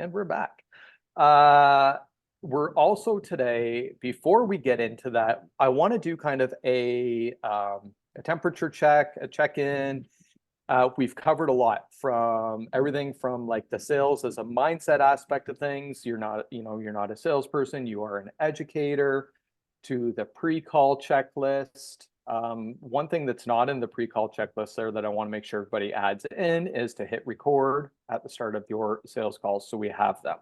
And we're back. We're also today, before we get into that, I want to do kind of a temperature check, a check-in. We've covered a lot, from everything from like the sales as a mindset aspect of things. You're not a salesperson, you are an educator, to the pre-call checklist. One thing that's not in the pre-call checklist there that I want to make sure everybody adds in is to hit record at the start of your sales calls, so we have them.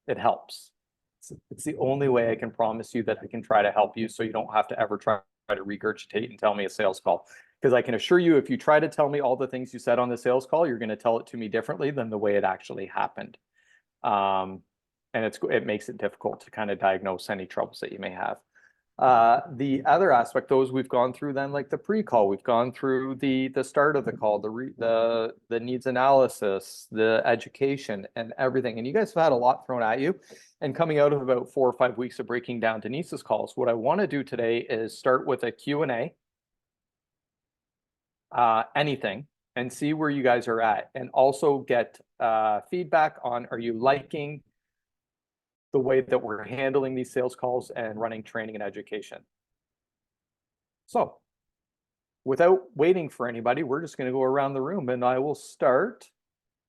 It helps. It's the only way I can promise you that I can try to help you, so you don't have to ever try to regurgitate and tell me a sales call. Because I can assure you, if you try to tell me all the things you said on the sales call, you're going to tell it to me differently than the way it actually happened. And it makes it difficult to kind of diagnose any troubles that you may have. The other aspect, those we've gone through, then, like the pre-call, we've gone through the start of the call, the needs analysis, the education, and everything. And you guys have had a lot thrown at you. And coming out of about 4 or 5 weeks of breaking down Denise's calls, what I want to do today is start with a Q&A, anything, and see where you guys are at, and also get feedback on, are you liking the way that we're handling these sales calls and running training and education? So without waiting for anybody, we're just going to go around the room, and I will start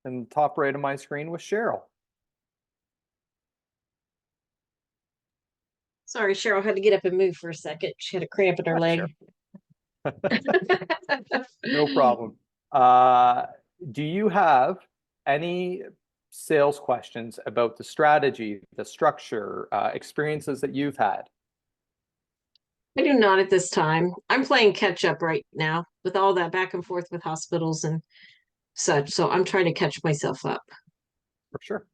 in the top right of my screen with Cheryl. Sorry, Cheryl had to get up and move for a second. She had a cramp in her leg. No problem. Do you have any sales questions about the strategy, the structure, experiences that you've had? I do not at this time. I'm playing catch up right now with all that back and forth with hospitals and such. So I'm trying to catch myself up. For sure.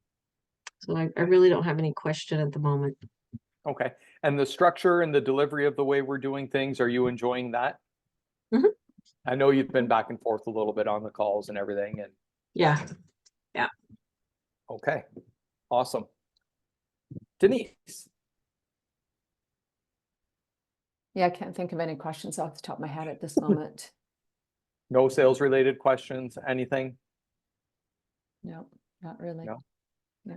So I really don't have any question at the moment. Okay. And the structure and the delivery of the way we're doing things, are you enjoying that? Mm-hmm. I know you've been back and forth a little bit on the calls and everything. And yeah. Okay. Awesome. Denise. Yeah, I can't think of any questions off the top of my head at this moment. No sales related questions, anything? No, not really. No. No.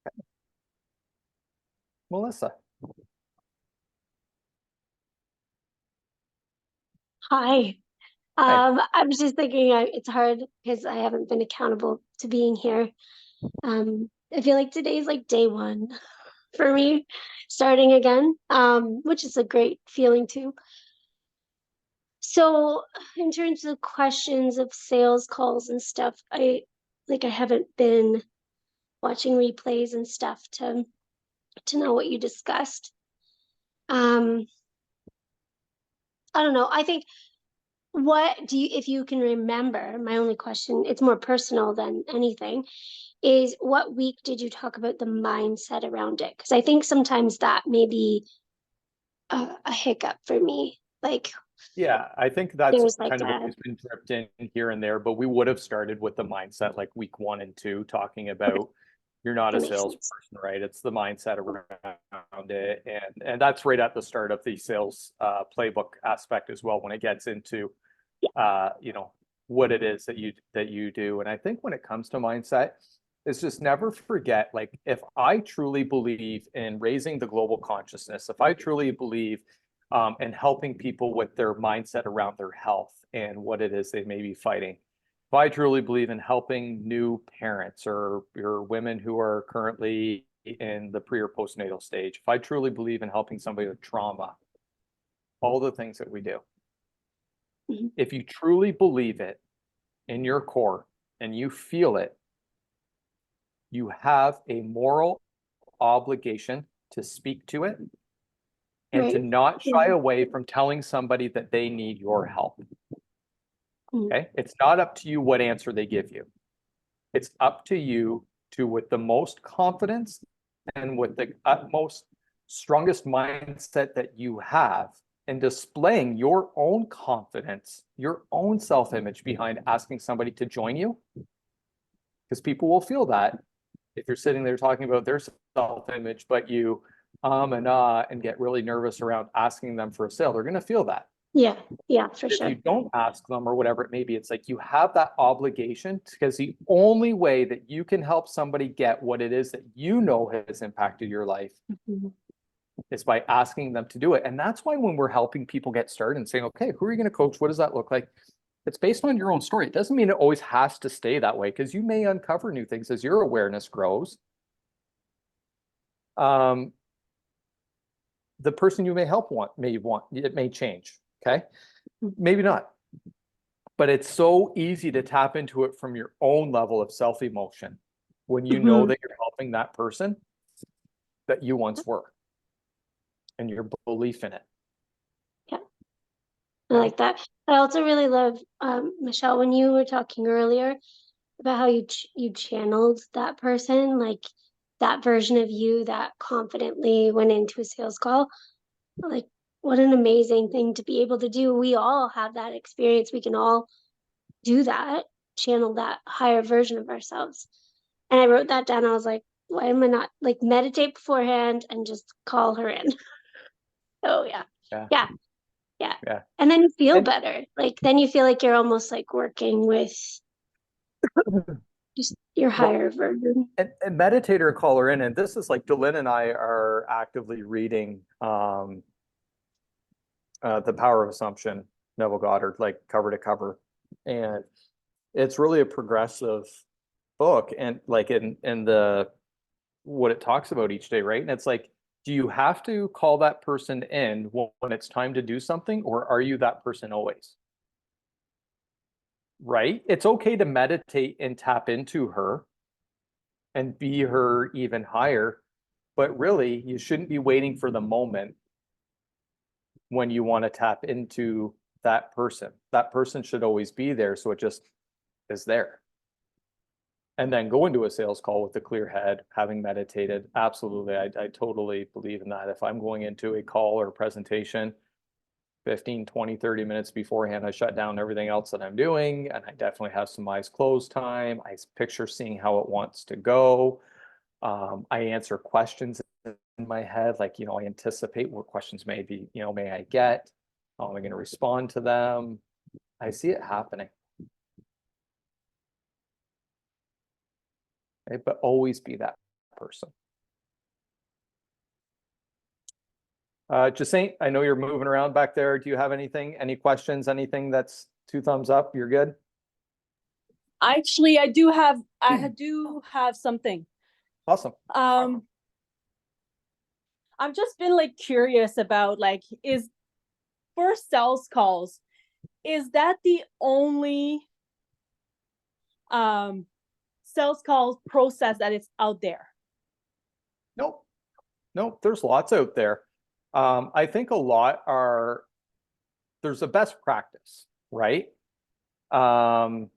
Okay. Melissa. Hi. I'm just thinking it's hard because I haven't been accountable to being here. I feel like today's like day one for me, starting again, which is a great feeling too. So in terms of questions of sales calls and stuff, I haven't been watching replays and stuff to know what you discussed. I don't know. I think, what do you, if you can remember, my only question, it's more personal than anything, is what week did you talk about the mindset around it? Because I think sometimes that may be a hiccup for me. Like, yeah, I think that's like kind of always been dripped in here and there, but we would have started with the mindset like week 1 and 2, talking about you're not a salesperson, right? It's the mindset around it. And that's right at the start of the sales playbook aspect as well, when it gets into, what it is that you do. And I think when it comes to mindset, is just never forget, like, if I truly believe in raising the global consciousness, if I truly believe in helping people with their mindset around their health and what it is they may be fighting, if I truly believe in helping new parents or women who are currently in the pre or postnatal stage, if I truly believe in helping somebody with trauma, all the things that we do, if you truly believe it in your core and you feel it, you have a moral obligation to speak to it and to not shy away from telling somebody that they need your help. Okay? It's not up to you what answer they give you. It's up to you to, with the most confidence and with the utmost strongest mindset that you have, and displaying your own confidence, your own self-image behind asking somebody to join you. Because people will feel that if you're sitting there talking about their self-image, but you and get really nervous around asking them for a sale, they're going to feel that. Yeah, yeah, for If sure. you don't ask them or whatever it may be, it's like you have that obligation, because the only way that you can help somebody get what it is that you know has impacted your life Mhm. is by asking them to do it. And that's why when we're helping people get started and saying, okay, who are you going to coach? What does that look like? It's based on your own story. It doesn't mean it always has to stay that way, because you may uncover new things as your awareness grows. The person you may help it may change. Okay. Maybe not. But it's so easy to tap into it from your own level of self-emotion when you know Mhm. that you're helping that person that you once were, and your belief in it. I like that. I also really love, Michelle, when you were talking earlier about how you channeled that person, like that version of you that confidently went into a sales call. Like, what an amazing thing to be able to do. We all have that experience. We can all do that, channel that higher version of ourselves. And I wrote that down. I was like, why am I not like meditate beforehand and just call her in? Oh yeah. Yeah. Yeah. Yeah. Yeah. And then you feel And- better. Like then you feel like you're almost like working with just your higher version. And meditate or call her in. And this is like Delyn and I are actively reading The Power of Assumption, Neville Goddard, like cover to cover. And it's really a progressive book, and like in the what it talks about each day, right? And it's like, do you have to call that person in when it's time to do something, or are you that person always? Right? It's okay to meditate and tap into her and be her even higher, but really, you shouldn't be waiting for the moment when you want to tap into that person. That person should always be there, so it just is there. And then go into a sales call with a clear head, having meditated. Absolutely. I totally believe in that. If I'm going into a call or a presentation, 15, 20, 30 minutes beforehand, I shut down everything else that I'm doing. And I definitely have some eyes closed time. I picture seeing how it wants to go. I answer questions in my head, like, I anticipate what questions may I get? How am I going to respond to them? I see it happening. Right? But always be that person. Jacinth, I know you're moving around back there. Do you have any questions, anything that's 2 thumbs up? You're good? Actually, I do have something. Awesome. I've just been like curious about is for sales calls, is that the only sales call process that is out there? Nope, there's lots out there. I think there's a best practice, right? All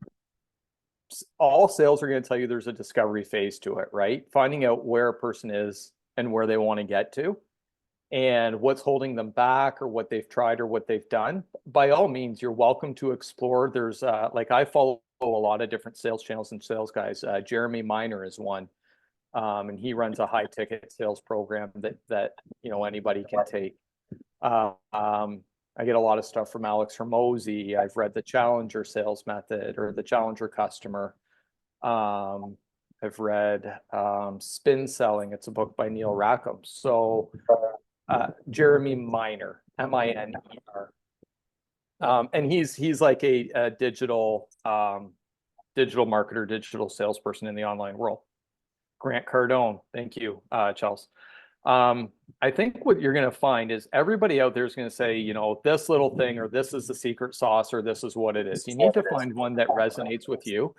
sales are going to tell you there's a discovery phase to it, right? Finding out where a person is and where they want to get to, and what's holding them back, or what they've tried, or what they've done. By all means, you're welcome to explore. There's I follow a lot of different sales channels and sales guys. Jeremy Miner is one. And he runs a high ticket sales program that anybody can take. I get a lot of stuff from Alex Hormozi. I've read the Challenger Sales Method, or the Challenger Customer. I've read Spin Selling. It's a book by Neil Rackham. So Jeremy Miner, Miner. And he's like a digital marketer, digital salesperson in the online world. Grant Cardone. Thank you, Chels. I think what you're going to find is everybody out there is going to say, this little thing, or this is the secret sauce, or this is what it is. You need to find one that resonates with you.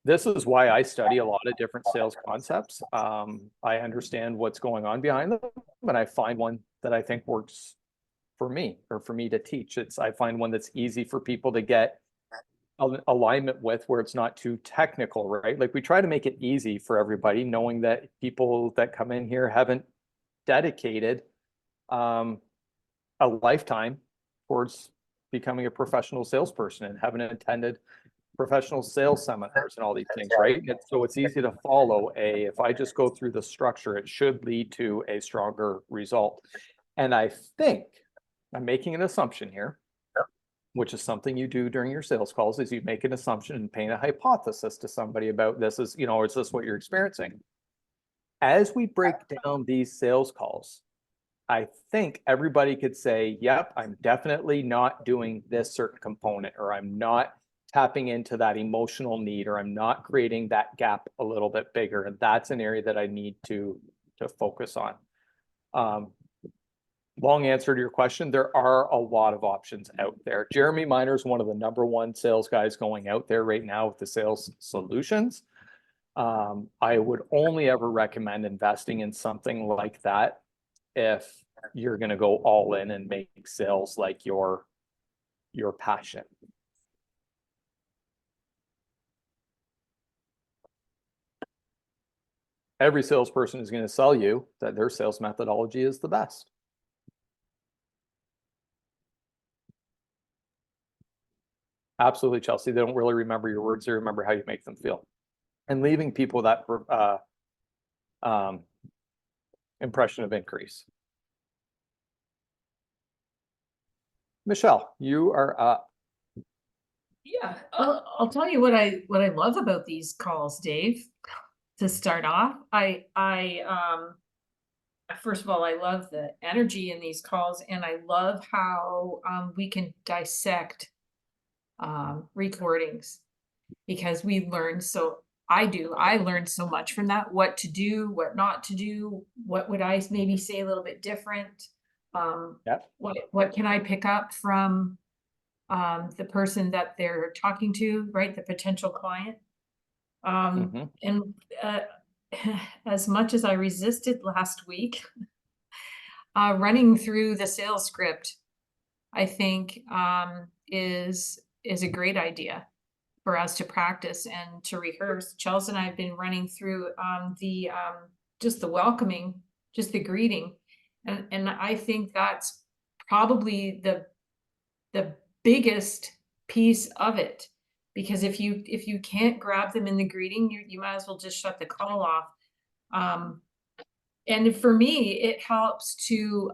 This is why I study a lot of different sales concepts. I understand what's going on behind them, but I find one that I think works for me, or for me to teach. I find one that's easy for people to get alignment with, where it's not too technical, right? Like, we try to make it easy for everybody, knowing that people that come in here haven't dedicated a lifetime towards becoming a professional salesperson, and haven't attended professional sales seminars and all these things, right? So it's easy to follow. If I just go through the structure, it should lead to a stronger result. And I think I'm making an assumption here, which is something you do during your sales calls, is you make an assumption and paint a hypothesis to somebody about this is, you know, is this what you're experiencing? As we break down these sales calls, I think everybody could say, yep, I'm definitely not doing this certain component, or I'm not tapping into that emotional need, or I'm not creating that gap a little bit bigger. And that's an area that I need to focus on. Long answer to your question, there are a lot of options out there. Jeremy Miner is one of the #1 sales guys going out there right now with the sales solutions. I would only ever recommend investing in something like that if you're going to go all in and make sales like your passion. Every salesperson is going to sell you that their sales methodology is the best. Absolutely, Chelsea. They don't really remember your words. They remember how you make them feel. And leaving people that impression of increase. Michelle, you are up. Yeah, I'll tell you what I love about these calls, Dave. To start off, first of all, I love the energy in these calls, and I love how we can dissect recordings, because we learn I learned so much from that, what to do, what not to do, what would I maybe say a little bit different. Yep. What can I pick up from the person that they're talking to, right? The potential client. And as much as I resisted last week, running through the sales script, I think is a great idea for us to practice and to rehearse. Chelsea and I have been running through just the welcoming, just the greeting. And I think that's probably the biggest piece of it, because if you can't grab them in the greeting, you might as well just shut the call off. And for me, it helps to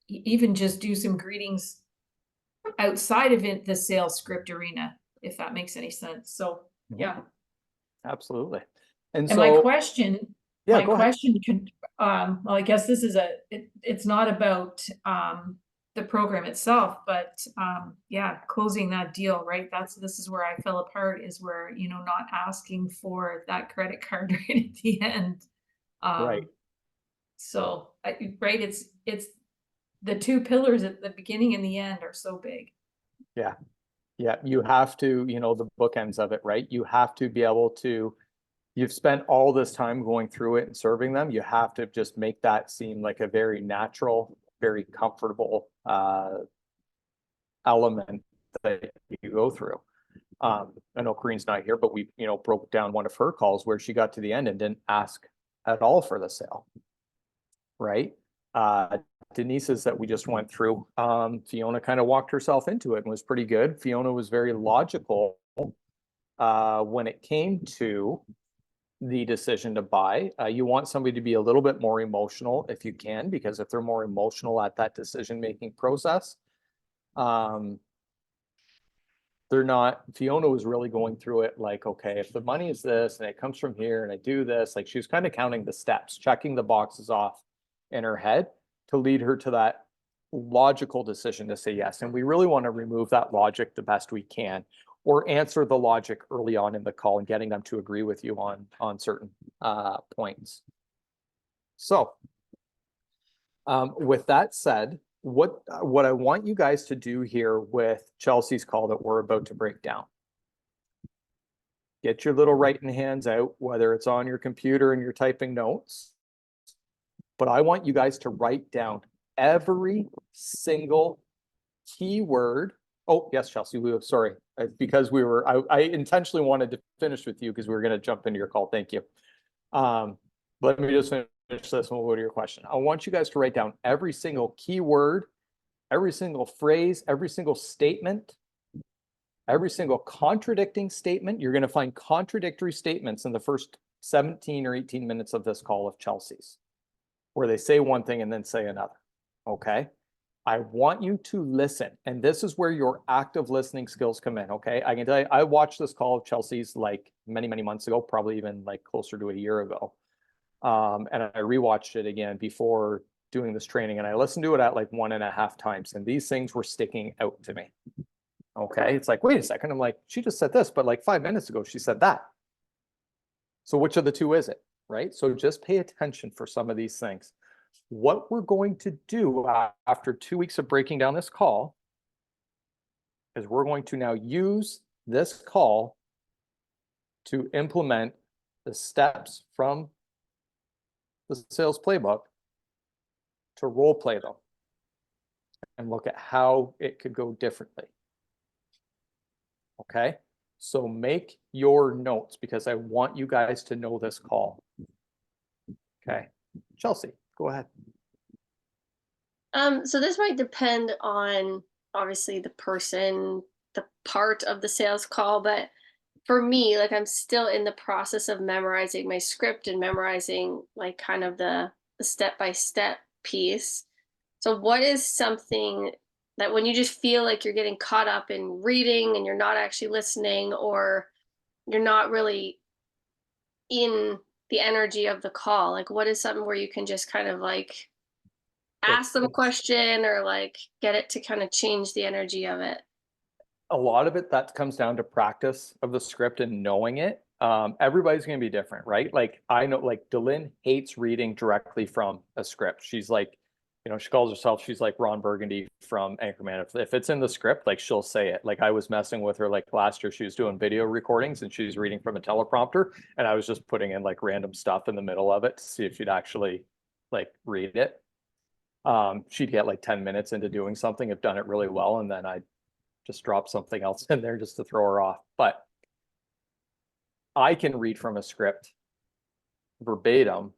even just do some greetings outside of the sales script arena, if that makes any sense. So yeah. Absolutely. And And so my question, yeah, go ahead. could, well, I guess this is it's not about the program itself, but yeah, closing that deal, right? This is where I fell apart, is where, not asking for that credit card right at the end. Right. So, right, it's the two pillars at the beginning and the end are so big. Yeah. Yeah. You have to, the bookends of it, right? You have to be able to, you've spent all this time going through it and serving them. You have to just make that seem like a very natural, very comfortable element that you go through. I know Corinne's not here, but we, broke down one of her calls where she got to the end and didn't ask at all for the sale. Right. Denise's that we just went through, Fiona kind of walked herself into it and was pretty good. Fiona was very logical when it came to the decision to buy. You want somebody to be a little bit more emotional if you can, because if they're more emotional at that decision-making process, Fiona was really going through it like, okay, if the money is this and it comes from here and I do this, like she was kind of counting the steps, checking the boxes off in her head to lead her to that logical decision to say yes. And we really want to remove that logic the best we can, or answer the logic early on in the call and getting them to agree with you on certain points. So with that said, what I want you guys to do here with Chelsea's call that we're about to break down, get your little writing hands out, whether it's on your computer and you're typing notes, but I want you guys to write down every single keyword. Oh, yes, Chelsea, sorry, because I intentionally wanted to finish with you because we were going to jump into your call. Thank you. Let me just finish this and we'll go to your question. I want you guys to write down every single keyword, every single phrase, every single statement, every single contradicting statement. You're going to find contradictory statements in the first 17 or 18 minutes of this call of Chelsea's, where they say one thing and then say another. Okay. I want you to listen. And this is where your active listening skills come in. Okay. I can tell you, I watched this call of Chelsea's like many, many months ago, probably even like closer to a year ago. And I rewatched it again before doing this training, and I listened to it at like 1.5 times. And these things were sticking out to me. Okay. It's like, wait a second. I'm like, she just said this, but like 5 minutes ago, she said that. So which of the two is it? Right. So just pay attention for some of these things. What we're going to do after 2 weeks of breaking down this call is we're going to now use this call to implement the steps from the sales playbook to role play them and look at how it could go differently. Okay, so make your notes because I want you guys to know this call. Okay, Chelsea, go ahead. So this might depend on obviously the person, the part of the sales call, but for me, like I'm still in the process of memorizing my script and memorizing like kind of the step-by-step piece. So what is something that when you just feel like you're getting caught up in reading and you're not actually listening, or you're not really in the energy of the call, like what is something where you can just kind of like ask them a question or like get it to kind of change the energy of it? A lot of it that comes down to practice of the script and knowing it. Everybody's going to be different, right? Like I know, like Delynn hates reading directly from a script. She's like, you know, she calls herself, she's like Ron Burgundy from Anchorman. If it's in the script, like she'll say it. Like I was messing with her like last year, she was doing video recordings and she's reading from a teleprompter, and I was just putting in like random stuff in the middle of it to see if she'd actually like read it. She'd get like 10 minutes into doing something, have done it really well, and then I'd just drop something else in there just to throw her off. But I can read from a script verbatim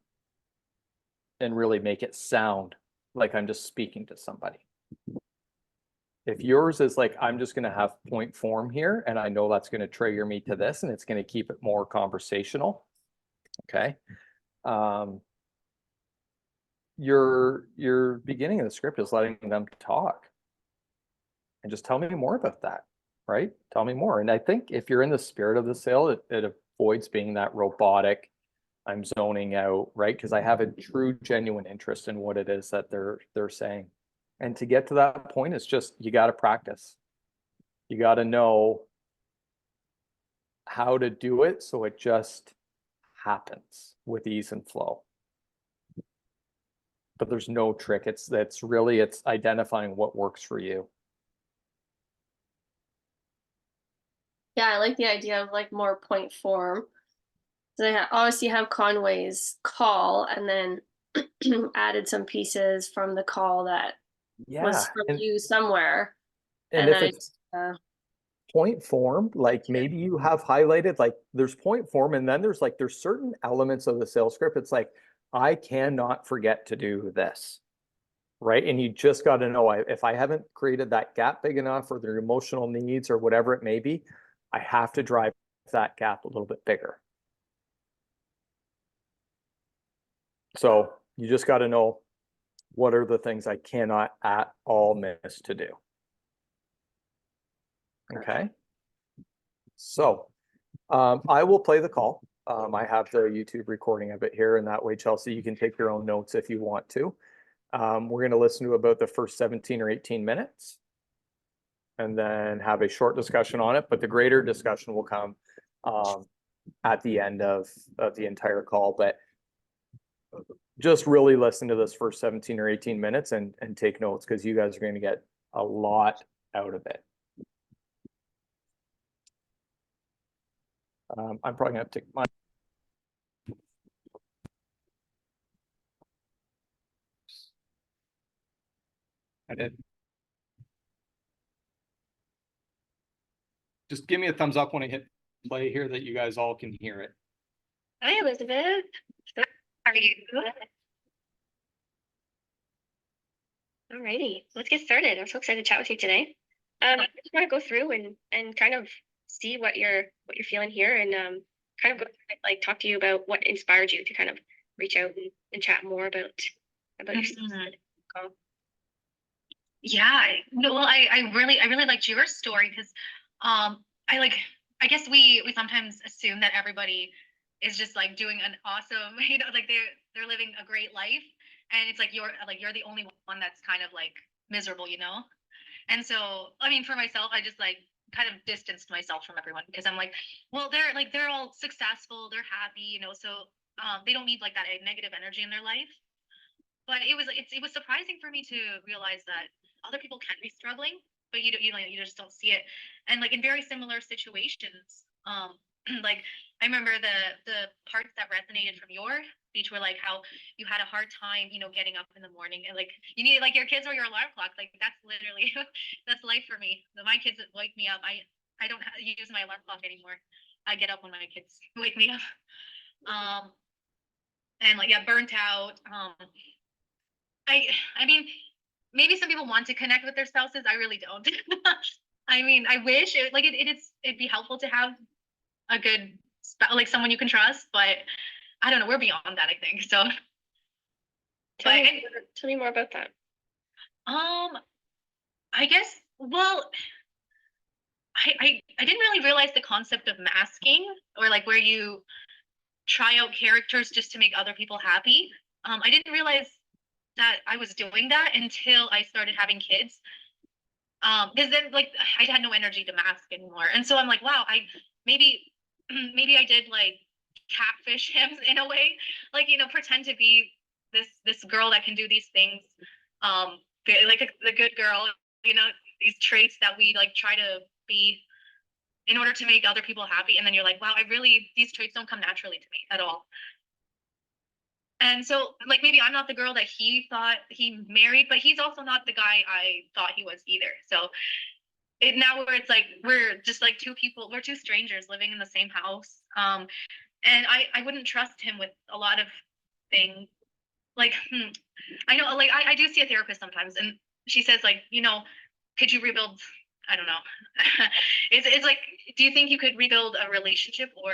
and really make it sound like I'm just speaking to somebody. If yours is like, I'm just going to have point form here, and I know that's going to trigger me to this, and it's going to keep it more conversational. Okay. Your beginning of the script is letting them talk. And just tell me more about that, right? Tell me more. And I think if you're in the spirit of the sale, it avoids being that robotic, I'm zoning out, right? Because I have a true, genuine interest in what it is that they're saying. And to get to that point, it's just, you got to practice. You got to know how to do it so it just happens with ease and flow. But there's no trick. It's identifying what works for you. Yeah, I like the idea of like more point form. So I obviously have Conway's call and then added some pieces from the call that was from you somewhere. And if it's point form, like maybe you have highlighted, like there's point form, and then there's certain elements of the sales script. It's like, I cannot forget to do this, right? And you just got to know, if I haven't created that gap big enough, or their emotional needs or whatever it may be, I have to drive that gap a little bit bigger. So you just got to know, what are the things I cannot at all miss to do? Okay. So I will play the call. I have the YouTube recording of it here, and that way, Chelsea, you can take your own notes if you want to. We're going to listen to about the first 17 or 18 minutes and then have a short discussion on it. But the greater discussion will come at the end of the entire call. But just really listen to this first 17 or 18 minutes and take notes, because you guys are going to get a lot out of it. I'm probably going to take my. I did. Just give me a thumbs up when I hit play here that you guys all can hear it. Hi, Elizabeth. How are you? Alrighty, let's get started. I'm so excited to chat with you today. I just want to go through and kind of see what you're feeling here, and kind of go through it, like talk to you about what inspired you to kind of reach out and chat more about your call. Yeah, no, well, I really liked your story because I like I guess we sometimes assume that everybody is just like doing an awesome, like they're living a great life, and it's like you're the only one that's kind of like miserable, you know? And so, I mean, for myself, I just like kind of distanced myself from everyone because I'm like, well, they're all successful, they're happy, so they don't need like that negative energy in their life. But it was surprising for me to realize that other people can be struggling, but you just don't see it. And like in very similar situations, like I remember the parts that resonated from your speech were like how you had a hard time, getting up in the morning, and like you need like your kids or your alarm clock. Like that's literally that's life for me. My kids wake me up. I don't use my alarm clock anymore. I get up when my kids wake me up. Um, and like, yeah, burnt out. I I mean, maybe some people want to connect with their spouses. I really don't. I mean, I wish it'd be helpful to have a good like someone you can trust, but I don't know. We're beyond that, I think. So, Tell but me, tell me more about that. I guess. Well, I didn't really realize the concept of masking or like where you try out characters just to make other people happy. I didn't realize that I was doing that until I started having kids. Because then like I had no energy to mask anymore, and so I'm like, wow, I maybe maybe I did like catfish him in a way, like pretend to be this girl that can do these things, like the good girl, you know, these traits that we like try to be in order to make other people happy, and then you're like, wow, these traits don't come naturally to me at all. And so, like, maybe I'm not the girl that he thought he married, but he's also not the guy I thought he was either. So now where it's like we're just like two people, we're two strangers living in the same house. And I wouldn't trust him with a lot of things. Like, I know, like I do see a therapist sometimes, and she says like, could you rebuild? I don't know. It's like, do you think you could rebuild a relationship, or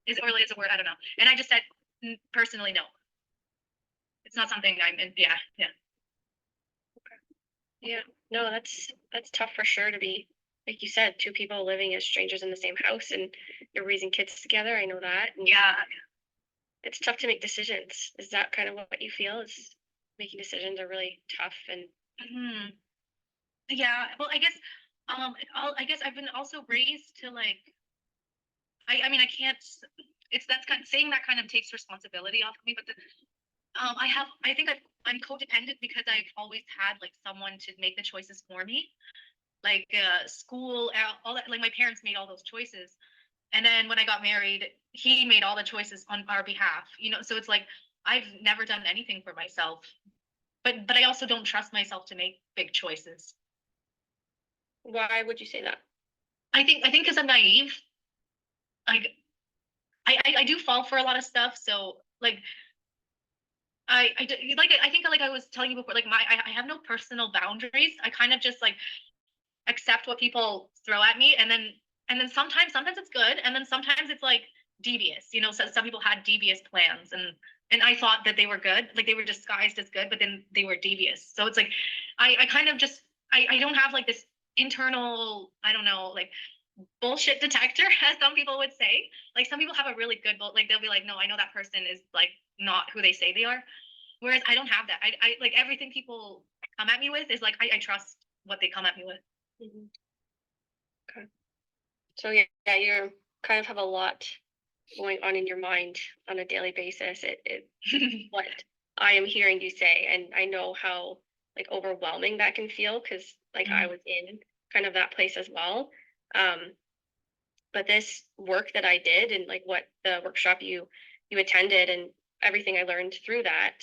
is a word? I don't know. And I just said personally, no. It's not something I'm in. Yeah, yeah. Yeah, no, that's tough for sure to be, like you said, two people living as strangers in the same house and you're raising kids together. I know that. And Yeah. it's tough to make decisions. Is that kind of what you feel? Is making decisions are really tough and Yeah. Well, I guess I guess I've been also raised to like I mean I can't it's that's kind saying that kind of takes responsibility off of me, but I think I'm codependent because I've always had like someone to make the choices for me, like school, all that. Like my parents made all those choices, and then when I got married, he made all the choices on our behalf. So it's like I've never done anything for myself, but I also don't trust myself to make big choices. why would you say that? I think because I'm naive. Like I do fall for a lot of stuff, so like like I think like I was telling you before, like I have no personal boundaries. I kind of just like accept what people throw at me, and then sometimes it's good, and then sometimes it's like devious. So some people had devious plans, and I thought that they were good, like they were disguised as good, but then they were devious. So it's like I kind of just I don't have like this internal, I don't know, like bullshit detector, as some people would say. Like some people have a really good like they'll be like, no, I know that person is like not who they say they are. Whereas I don't have that. I like everything people come at me with is like I trust what they come at me with. Mm-hmm. Okay. So yeah, you kind of have a lot going on in your mind on a daily basis. It what I am hearing you say, and I know how like overwhelming that can feel because like I was in kind of that place as well. But this work that I did and like what the workshop you attended and everything I learned through that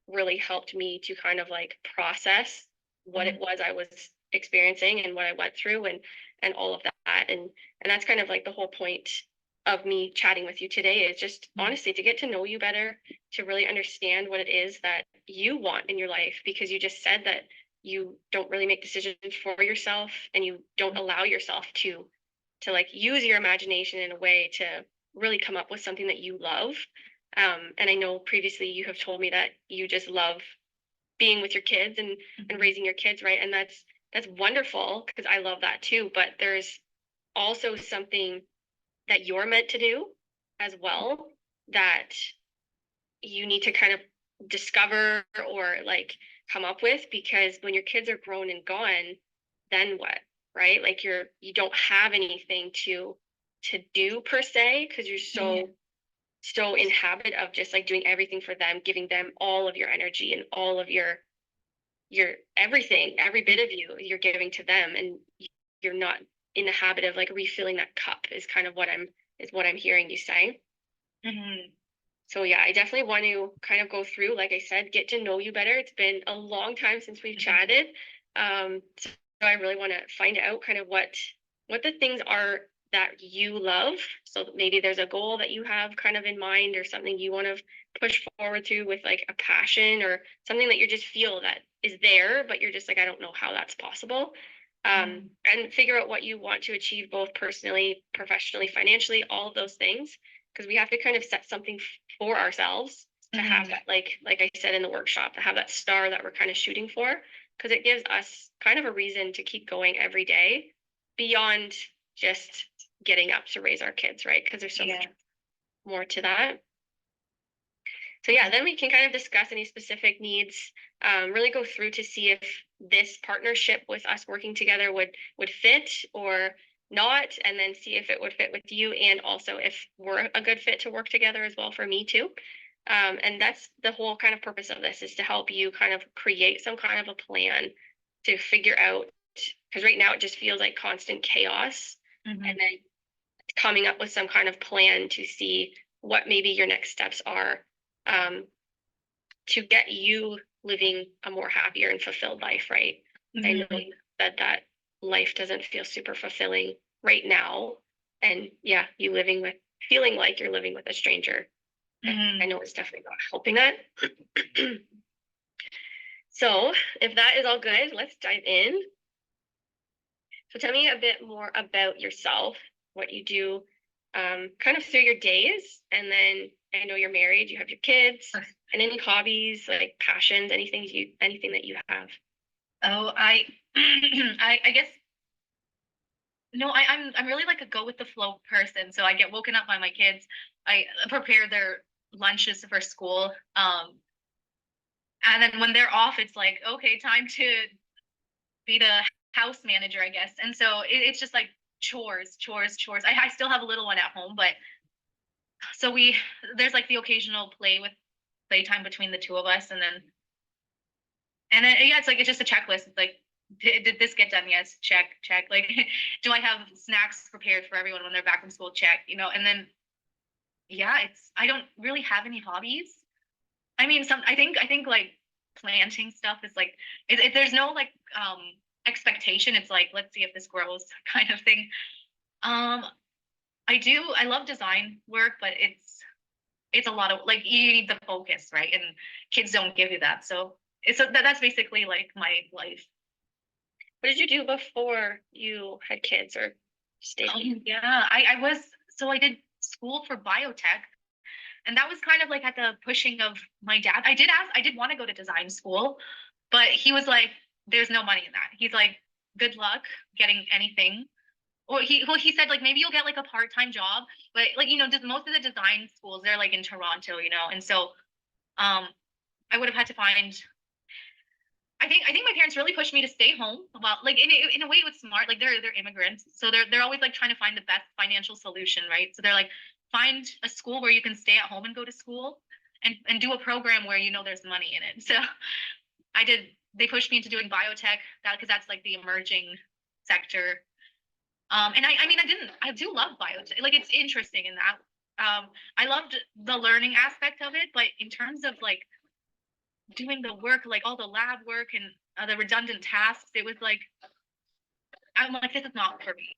really helped me to kind of like process what it was I was experiencing and what I went through and all of that. And that's kind of like the whole point of me chatting with you today is just honestly to get to know you better, to really understand what it is that you want in your life, because you just said that you don't really make decisions for yourself and you don't allow yourself to like use your imagination in a way to really come up with something that you love. And I know previously you have told me that you just love being with your kids and raising your kids, right? And that's wonderful, because I love that too. But there's also something that you're meant to do as well, that you need to kind of discover or like come up with, because when your kids are grown and gone, then what, right? Like you don't have anything to do per se, because you're so in habit of just like doing everything for them, giving them all of your energy and all of your everything, every bit of you you're giving to them, and you're not in the habit of like refilling that cup, is kind of what I'm hearing you say. So yeah, I definitely want to kind of go through, like I said, get to know you better. It's been a long time since we've chatted. So I really want to find out kind of what the things are that you love. So maybe there's a goal that you have kind of in mind, or something you want to push forward to with like a passion, or something that you just feel that is there, but you're just like, I don't know how that's possible. And figure out what you want to achieve, both personally, professionally, financially, all of those things, because we have to kind of set something for ourselves to have that, like I said in the workshop, to have that star that we're kind of shooting for, because it gives us kind of a reason to keep going every day beyond just getting up to raise our kids, right? Because there's so much more to that. So yeah, then we can kind of discuss any specific needs, really go through to see if this partnership with us working together would fit or not, and then see if it would fit with you, and also if we're a good fit to work together as well for me too. And that's the whole kind of purpose of this, is to help you kind of create some kind of a plan to figure out, because right now it just feels like constant chaos, and then coming up with some kind of plan to see what maybe your next steps are, to get you living a more happier and fulfilled life, right? I know you said that life doesn't feel super fulfilling right now, and yeah, feeling like you're living with a stranger. I know it's definitely not helping that. So if that is all good, let's dive in. So tell me a bit more about yourself, what you do kind of through your days, and then I know you're married, you have your kids, and any hobbies, like passions, anything that you have. Oh, I I guess no, I'm really like a go with the flow person. So I get woken up by my kids. I prepare their lunches for school. And then when they're off, it's like, okay, time to be the house manager, I guess. And so it's just like chores. I still have a little one at home, but so there's like the occasional playtime between the two of us, and then yeah, it's just a checklist. It's like, did this get done? Yes, check. Like, do I have snacks prepared for everyone when they're back from school? Check. And then yeah, I don't really have any hobbies. I mean, I think like planting stuff is like, if there's no like expectation, it's like, let's see if this grows kind of thing. I love design work, but it's a lot of like, you need the focus, right? And kids don't give you that. So that's basically like my life. What did you do before you had kids or stayed? Yeah, I did school for biotech, and that was kind of like at the pushing of my dad. I did want to go to design school, but he was like, there's no money in that. He's like, good luck getting anything. Or he said like, maybe you'll get like a part-time job, but like, most of the design schools, they're like in Toronto, and so I would have had to find, I think my parents really pushed me to stay home. Well, like in a way it was smart. Like they're immigrants, so they're always like trying to find the best financial solution, right? So they're like, find a school where you can stay at home and go to school, and do a program where there's money in it. So they pushed me into doing biotech, because that's like the emerging sector. And I do love biotech. Like, it's interesting in that. I loved the learning aspect of it, but in terms of like doing the work, like all the lab work and the redundant tasks, it was like, I'm like, this is not for me,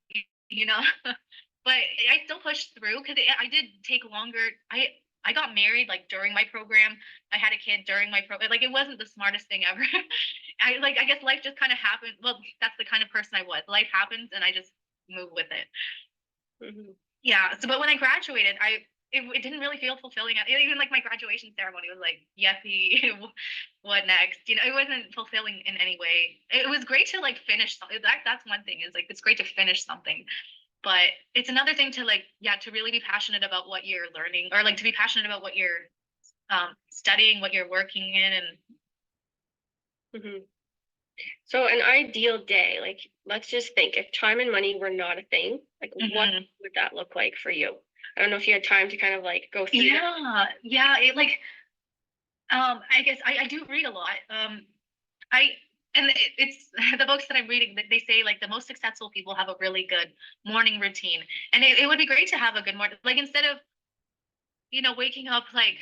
but I still pushed through, because I did take longer. I got married like during my program. I had a kid during my program. Like, it wasn't the smartest thing ever. I guess life just kind of happened. Well, that's the kind of person I was. Life happens and I just move with it. Yeah. So, but when I graduated, it didn't really feel fulfilling. Even like my graduation ceremony was like, yuppie, what next? You know, it wasn't fulfilling in any way. It was great to like finish something. That's one thing, is like, it's great to finish something. But it's another thing to like, yeah, to really be passionate about what you're learning, or like to be passionate about what you're studying, what you're working in. And Mhm. So an ideal day, like let's just think, if time and money were not a thing, like what Mhm. would that look like for you? I don't know if you had time to kind of like go through that. yeah, it like I guess I do read a lot. I and it's the books that I'm reading, they say like the most successful people have a really good morning routine. And it would be great to have a good morning, like instead of, you know, waking up like,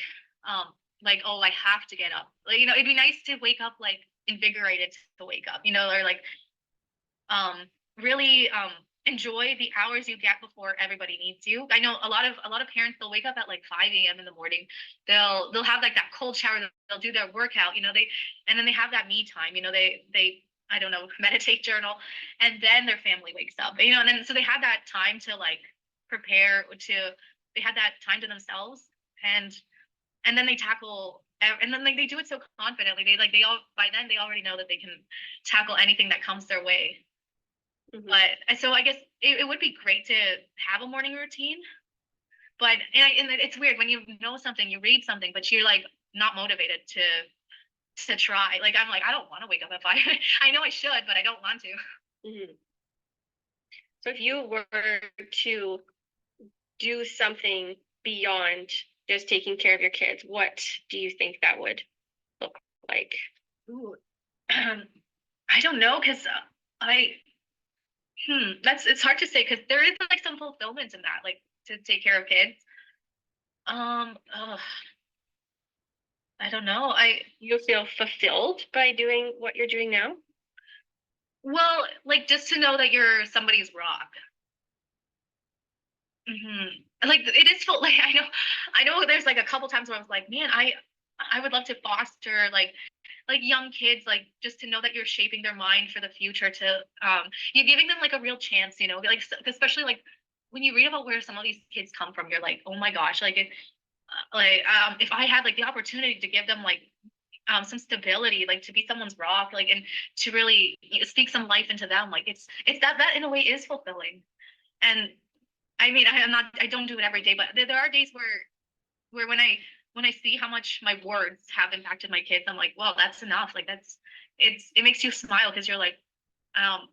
oh, I have to get up. Like, you know, it'd be nice to wake up like invigorated to wake up, you know, or like really enjoy the hours you get before everybody needs you. I know a lot of parents, they'll wake up at like 5 a.m. in the morning. They'll have like that cold shower, they'll do their workout, you know, and then they have that me time, you know, they I don't know, meditate, journal, and then their family wakes up, you know, and then so they had that time to like prepare, they had that time to themselves. And then they tackle, and then like they do it so confidently. They all, by then they already know that they can tackle anything that comes their way. Mhm. But so I guess it would be great to have a morning routine. But and it's weird when you know something, you read something, but you're like not motivated to try. Like I'm like, I don't want to wake up at 5. I know I should, but I don't want to. Mhm. So if you were to do something beyond just taking care of your kids, what do you think that would look like? Ooh. I don't know, because I it's hard to say, because there is like some fulfillment in that, like to take care of kids. Ugh, I don't know. You feel fulfilled by doing what you're doing now? Well, like just to know that you're somebody's rock. Like it is full. Like I know. There's like a couple times where I was like, man, I would love to foster like young kids, like just to know that you're shaping their mind for the future. To you're giving them like a real chance, you know, like especially like when you read about where some of these kids come from, you're like, oh my gosh, like if I had like the opportunity to give them like some stability, like to be someone's rock, like, and to really speak some life into them, like it's that in a way is fulfilling. And I mean, I don't do it every day, but there are days where when I see how much my words have impacted my kids, I'm like, well, that's enough. Like it makes you smile, because you're like, um,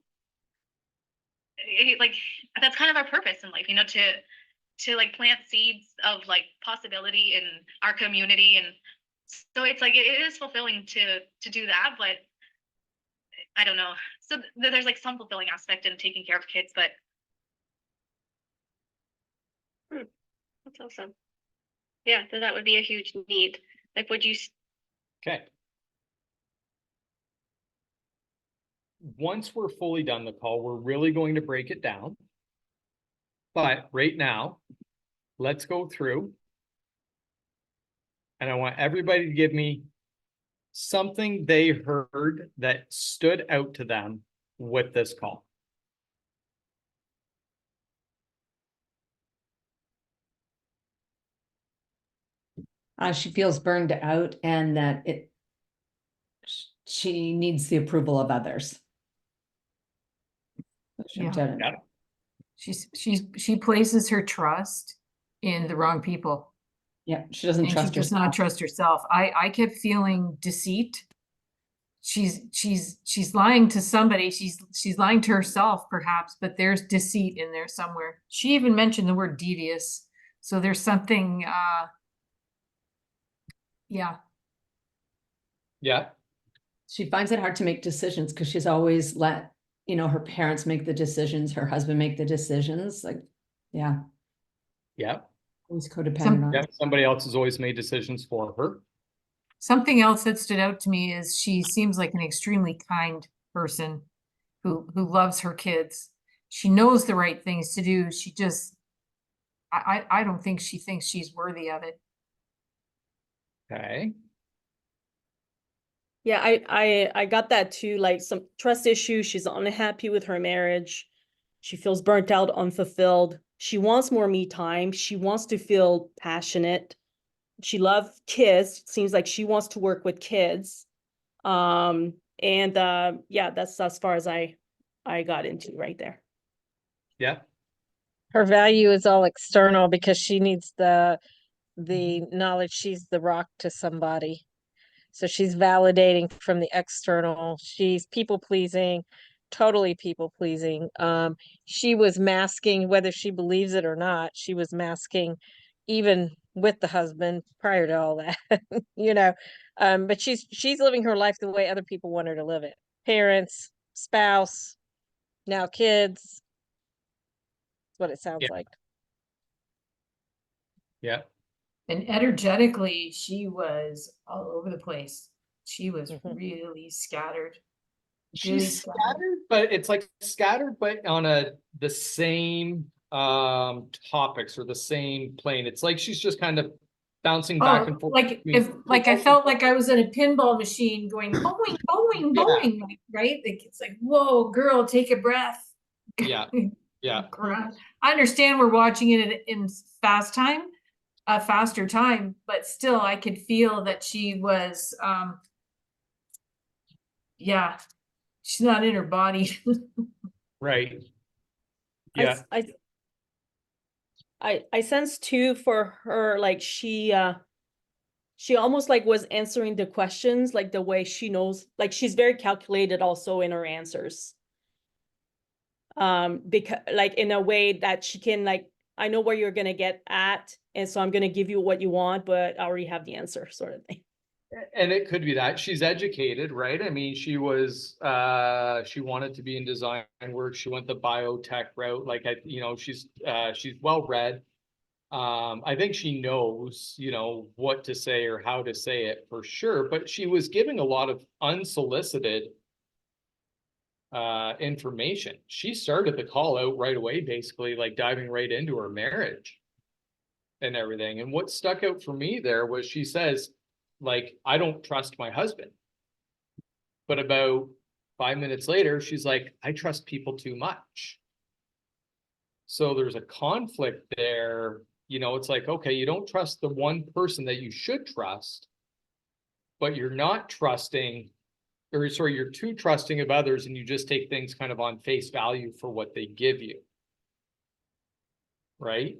like that's kind of our purpose in life, you know, to like plant seeds of like possibility in our community. And so it's like it is fulfilling to do that. But I don't know. So there's like some fulfilling aspect in taking care of kids, but That's awesome. Yeah, so that would be a huge need. Like, would you? Okay. Once we're fully done the call, we're really going to break it down. But right now, let's go through. And I want everybody to give me something they heard that stood out to them with this call. She feels burned out and that she needs the approval of others. Yeah. She places her trust in the wrong people. Yeah, she doesn't And she trust does not herself. trust herself. I kept feeling deceit. She's lying to somebody. She's lying to herself, perhaps, but there's deceit in there somewhere. She even mentioned the word devious. So there's something yeah. Yeah. She finds it hard to make decisions because she's always let, her parents make the decisions, her husband make the decisions. Like, yeah. Yeah. Always codependent on. Yeah. Somebody else has always made decisions for her. Something else that stood out to me is she seems like an extremely kind person who loves her kids. She knows the right things to do. She just, I don't think she thinks she's worthy of it. Okay. Yeah, I got that too, like some trust issues. She's unhappy with her marriage. She feels burnt out, unfulfilled. She wants more me time. She wants to feel passionate. She loves kids. Seems like she wants to work with kids. Yeah, that's as far as I got into right there. Yeah. Her value is all external because she needs the knowledge she's the rock to somebody. So she's validating from the external. She's people pleasing, totally people pleasing. She was masking, whether she believes it or not, she was masking even with the husband prior to all that, you know. But she's living her life the way other people want her to live it. Parents, spouse, now kids. That's what it sounds Yeah. like. Yeah. And energetically, she was all over the place. She was Mhm. really scattered. She's Really scattered, but it's like scattered, but on the same topics or the same plane. It's like she's just kind of bouncing back and forth. Like between- if like I felt like I was in a pinball machine going boing, boing, Yeah. boing, like, right? Like it's like, whoa, girl, take a breath. Yeah. Yeah. I understand we're watching it in fast time, a faster time, but still I could feel that she was yeah, she's not in her body. Right. I Yeah. s- I sense too for her, like she almost like was answering the questions like the way she knows, like she's very calculated also in her answers. Because like in a way that she can like, I know where you're gonna get at, and so I'm gonna give you what you want, but I already have the answer, sort of thing. And it could be that she's educated, right? I mean, she was she wanted to be in design work. She went the biotech route. Like she's well read. I think she knows, what to say or how to say it for sure, but she was giving a lot of unsolicited information. She started the call out right away, basically like diving right into her marriage and everything. And what stuck out for me there was she says, like, I don't trust my husband. But about 5 minutes later, she's like, I trust people too much. So there's a conflict there. It's like, okay, you don't trust the one person that you should trust, but you're not trusting, or sorry, you're too trusting of others, and you just take things kind of on face value for what they give you. Right?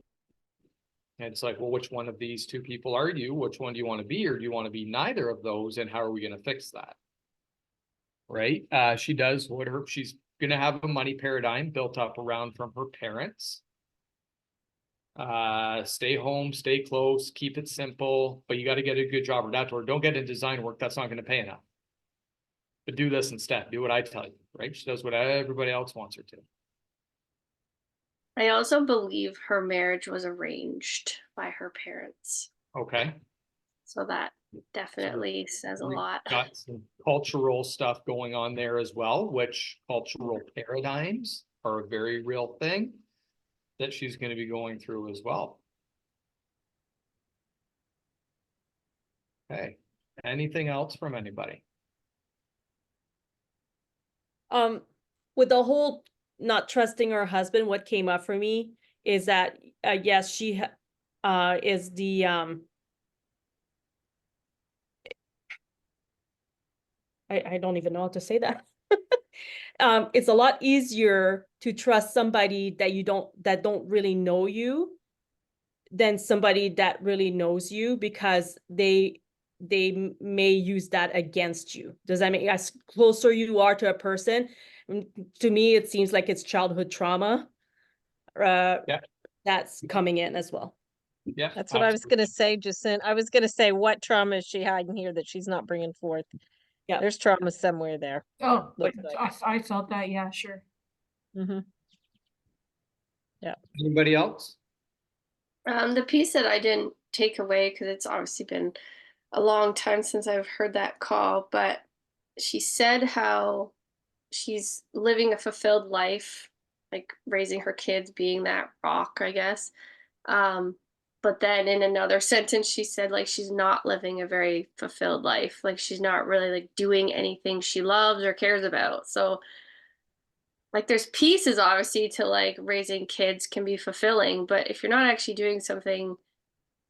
And it's like, well, which one of these two people are you? Which one do you want to be? Or do you want to be neither of those? And how are we going to fix that? Right? She does she's going to have a money paradigm built up around from her parents. Stay home, stay close, keep it simple, but you got to get a good job or that, or don't get in design work. That's not going to pay enough. But do this instead. Do what I tell you, right? She does what everybody else wants her to. I also believe her marriage was arranged by her parents. Okay. So that definitely says a lot. Got some cultural stuff going on there as well, which cultural paradigms are a very real thing that she's going to be going through as well. Okay. Anything else from anybody? With the whole not trusting her husband, what came up for me is that yes, she is the I don't even know how to say that. It's a lot easier to trust somebody that don't really know you than somebody that really knows you, because they may use that against you. Does that mean as closer you are to a person, to me, it seems like it's childhood trauma that's coming in as well. Yeah, That's what I was going to say, Jacinth. I was going to say, what trauma is she hiding here that she's not bringing forth? Yeah. There's trauma somewhere there. Oh, Looks like. I felt that, yeah, sure. Mm-hmm. Yeah. Anybody else? The piece that I didn't take away, because it's obviously been a long time since I've heard that call, but she said how she's living a fulfilled life, like raising her kids, being that rock, I guess. But then in another sentence, she said like she's not living a very fulfilled life. Like she's not really like doing anything she loves or cares about. So like there's pieces obviously to like raising kids can be fulfilling, but if you're not actually doing something,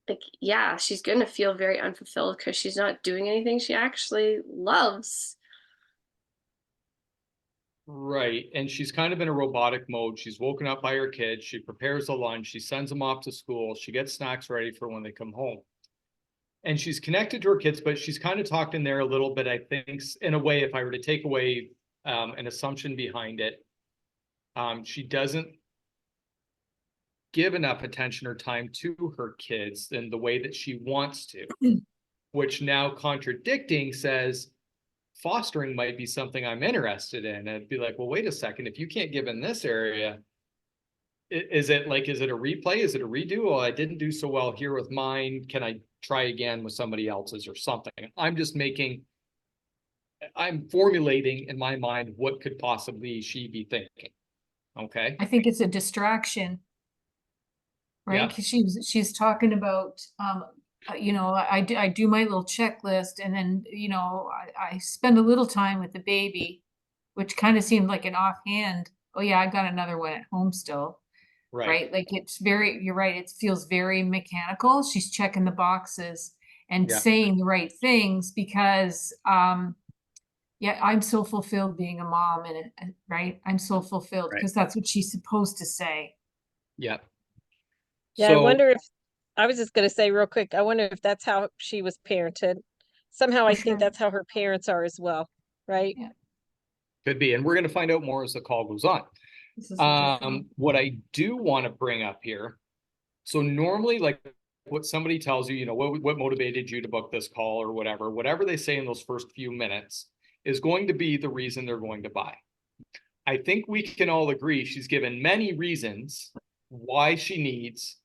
like, yeah, she's gonna feel very unfulfilled because she's not doing anything she actually loves. Right. And she's kind of in a robotic mode. She's woken up by her kids. She prepares a lunch. She sends them off to school. She gets snacks ready for when they come home. And she's connected to her kids, but she's kind of talked in there a little bit, I think, in a way, if I were to take away an assumption behind it, she doesn't give enough attention or time to her kids in the way that she wants to, which now contradicting says, fostering might be something I'm interested in. And it'd be like, well, wait a second, if you can't give in this area, is it a replay? Is it a redo? Well, I didn't do so well here with mine. Can I try again with somebody else's or something? I'm formulating in my mind what could possibly she be thinking. Okay. I think it's a distraction. Right, Yeah. because she's talking about, you know, I do my little checklist, and then, you know, I spend a little time with the baby, which kind of seemed like an offhand, oh yeah, I got another one at home still. Right, like you're right, it feels very mechanical. She's checking the boxes and Yeah. saying the right things because, yeah, I'm so fulfilled being a mom, and right, I'm so fulfilled Right. because that's what she's supposed to say. Yeah. Yeah, I wonder if, I was just gonna say real quick, I wonder if that's how she was parented. Somehow I For think sure. that's how her parents are as well, right? Yeah. Could be. And we're going to find out more as the call goes on. This is interesting. What I do want to bring up here. So normally, like what somebody tells you, you know, what motivated you to book this call or whatever they say in those first few minutes is going to be the reason they're going to buy. I think we can all agree she's given many reasons why she needs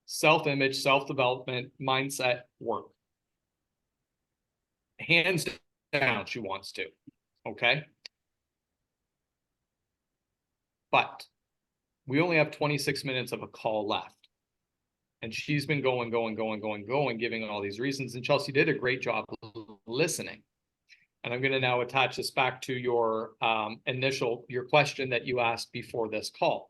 self-image, self-development, mindset work. Hands down, she wants to. Okay. But we only have 26 minutes of a call left. And she's been going, giving all these reasons. And Chelsea did a great job of listening. And I'm going to now attach this back to your your question that you asked before this call.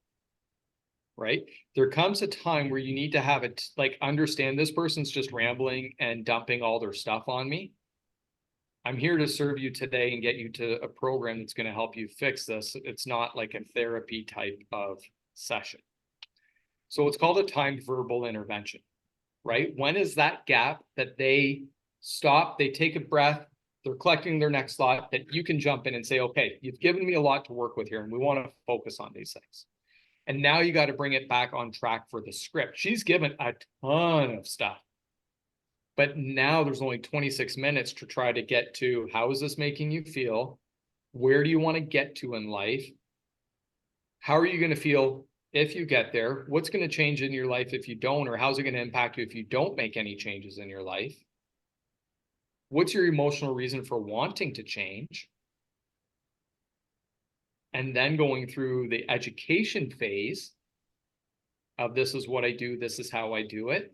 Right? There comes a time where you need to have it, like, understand this person's just rambling and dumping all their stuff on me. I'm here to serve you today and get you to a program that's going to help you fix this. It's not like a therapy type of session. So it's called a timed verbal intervention, right? When is that gap that they stop, they take a breath, they're collecting their next thought, that you can jump in and say, okay, you've given me a lot to work with here and we want to focus on these things. And now you got to bring it back on track for the script. She's given a ton of stuff. But now there's only 26 minutes to try to get to, how is this making you feel? Where do you want to get to in life? How are you going to feel if you get there? What's going to change in your life if you don't? Or how's it going to impact you if you don't make any changes in your life? What's your emotional reason for wanting to change? And then going through the education phase of, this is what I do, this is how I do it.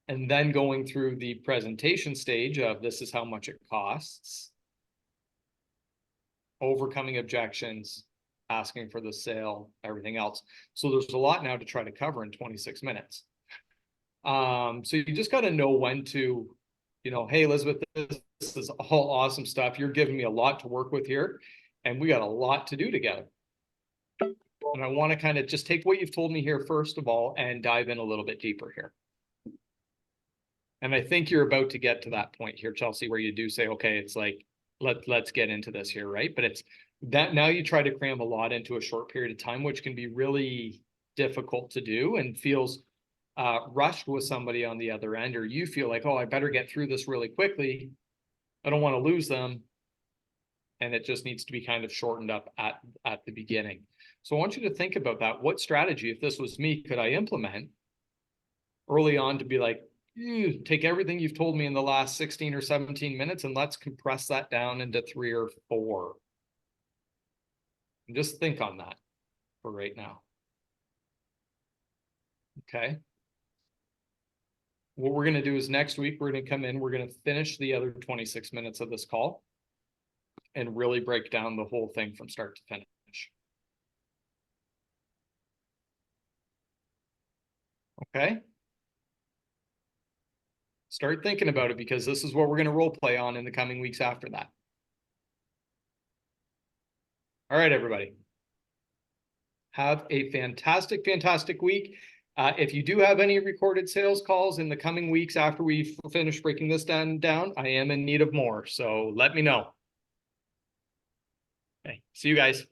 And then going through the presentation stage of, this is how much it costs. Overcoming objections, asking for the sale, everything else. So there's a lot now to try to cover in 26 minutes. So you just got to know when to, you know, hey, Elizabeth, this is all awesome stuff. You're giving me a lot to work with here, and we got a lot to do together. And I want to kind of just take what you've told me here, first of all, and dive in a little bit deeper here. And I think you're about to get to that point here, Chelsea, where you do say, okay, it's like, let's get into this here, right? But it's that now you try to cram a lot into a short period of time, which can be really difficult to do and feels rushed with somebody on the other end, or you feel like, oh, I better get through this really quickly. I don't want to lose them. And it just needs to be kind of shortened up at the beginning. So I want you to think about that. What strategy, if this was me, could I implement early on to be like, take everything you've told me in the last 16 or 17 minutes and let's compress that down into 3 or 4. And just think on that for right now. Okay. What we're going to do is next week, we're going to come in, we're going to finish the other 26 minutes of this call. and really break down the whole thing from start to finish. Okay. Start thinking about it, because this is what we're going to role play on in the coming weeks after that. All right, everybody. Have a fantastic, fantastic week. If you do have any recorded sales calls in the coming weeks after we finish breaking this down, I am in need of more. So let me know. Okay, see you guys.